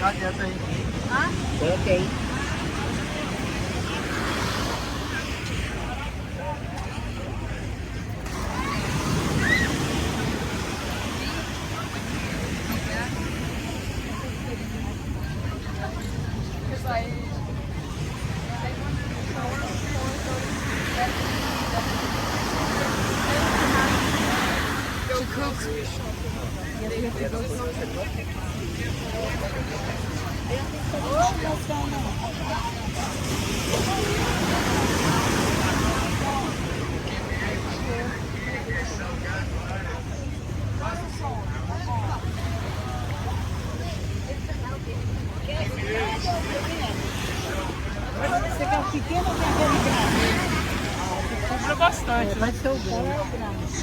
Ah? Okay. To cook. Você quer o pequeno ou quer aquele grande? Compra bastante, né? Vai ser o bom é o grande.